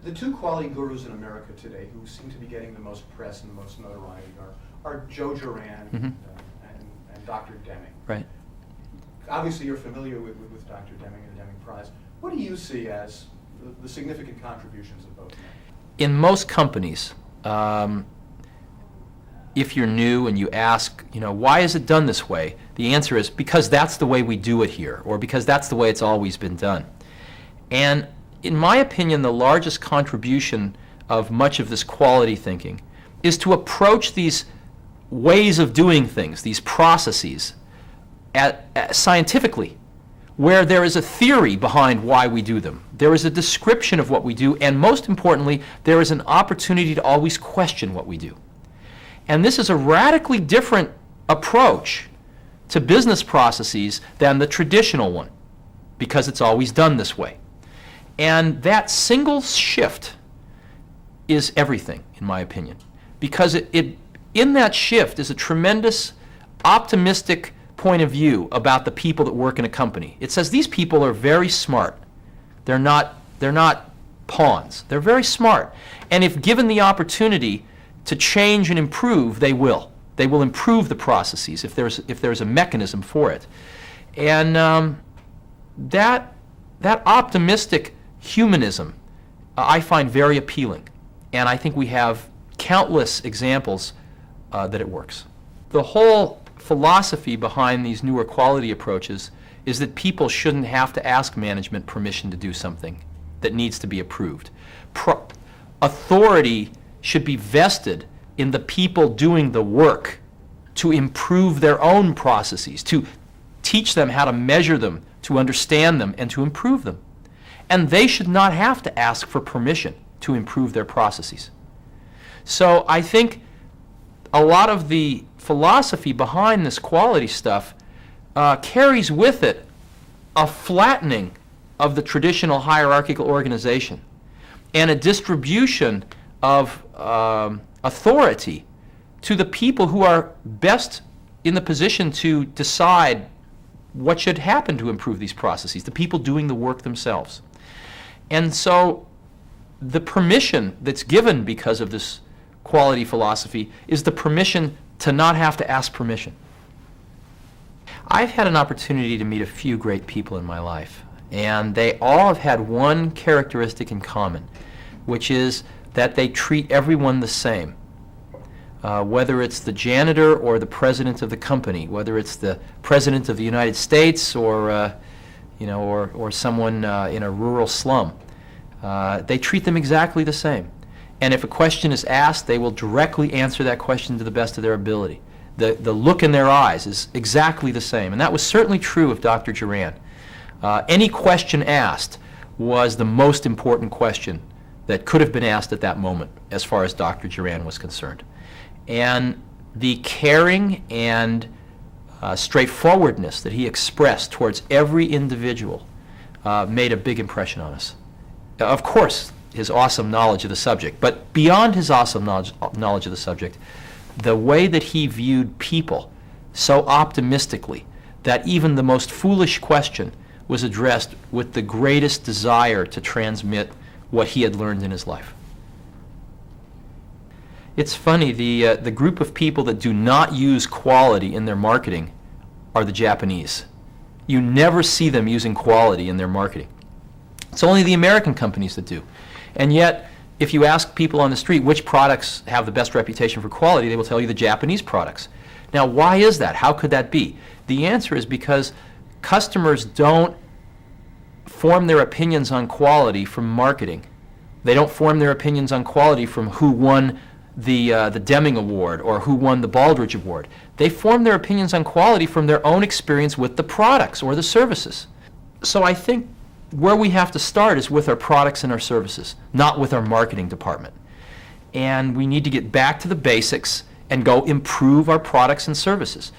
The two quality gurus in America today who seem to be getting the most press and the most notoriety are Joe Juran and Dr. Deming. Right. Obviously, you're familiar with Dr. Deming and the Deming Prize. What do you see as the significant contributions of both men? In most companies, if you're new and you ask, why is it done this way? The answer is because that's the way we do it here, or because that's the way it's always been done. And in my opinion, the largest contribution of much of this quality thinking is to approach these ways of doing things, these processes, scientifically, where there is a theory behind why we do them. There is a description of what we do, and most importantly, there is an opportunity to always question what we do. And this is a radically different approach to business processes than the traditional one, because it's always done this way. And that single shift is everything, in my opinion, because in that shift is a tremendous optimistic point of view about the people that work in a company. It says these people are very smart. They're not pawns. They're very smart. And if given the opportunity to change and improve, they will. They will improve the processes if there's a mechanism for it. And that optimistic humanism I find very appealing. And I think we have countless examples that it works. The whole philosophy behind these newer quality approaches is that people shouldn't have to ask management permission to do something that needs to be approved. Authority should be vested in the people doing the work to improve their own processes, to teach them how to measure them, to understand them, and to improve them. And they should not have to ask for permission to improve their processes. So I think a lot of the philosophy behind this quality stuff carries with it a flattening of the traditional hierarchical organization and a distribution of authority to the people who are best in the position to decide what should happen to improve these processes, the people doing the work themselves. And so the permission that's given because of this quality philosophy is the permission to not have to ask permission. I've had an opportunity to meet a few great people in my life, and they all have had one characteristic in common, which is that they treat everyone the same. Whether it's the janitor or the president of the company, whether it's the president of the United States or someone in a rural slum, they treat them exactly the same. And if a question is asked, they will directly answer that question to the best of their ability. The look in their eyes is exactly the same. And that was certainly true of Dr. Juran. Any question asked was the most important question that could have been asked at that moment as far as Dr. Juran was concerned. And the caring and straightforwardness that he expressed towards every individual made a big impression on us. Of course, his awesome knowledge of the subject, but beyond his awesome knowledge of the subject, the way that he viewed people so optimistically that even the most foolish question was addressed with the greatest desire to transmit what he had learned in his life. It's funny, the group of people that do not use quality in their marketing are the Japanese. You never see them using quality in their marketing. It's only the American companies that do. And yet, if you ask people on the street which products have the best reputation for quality, they will tell you the Japanese products. Now, why is that? How could that be? The answer is because customers don't form their opinions on quality from marketing. They don't form their opinions on quality from who won the Deming Award or who won the Baldrige Award. They form their opinions on quality from their own experience with the products or the services. So I think where we have to start is with our products and our services, not with our marketing department. And we need to get back to the basics and go improve our products and services.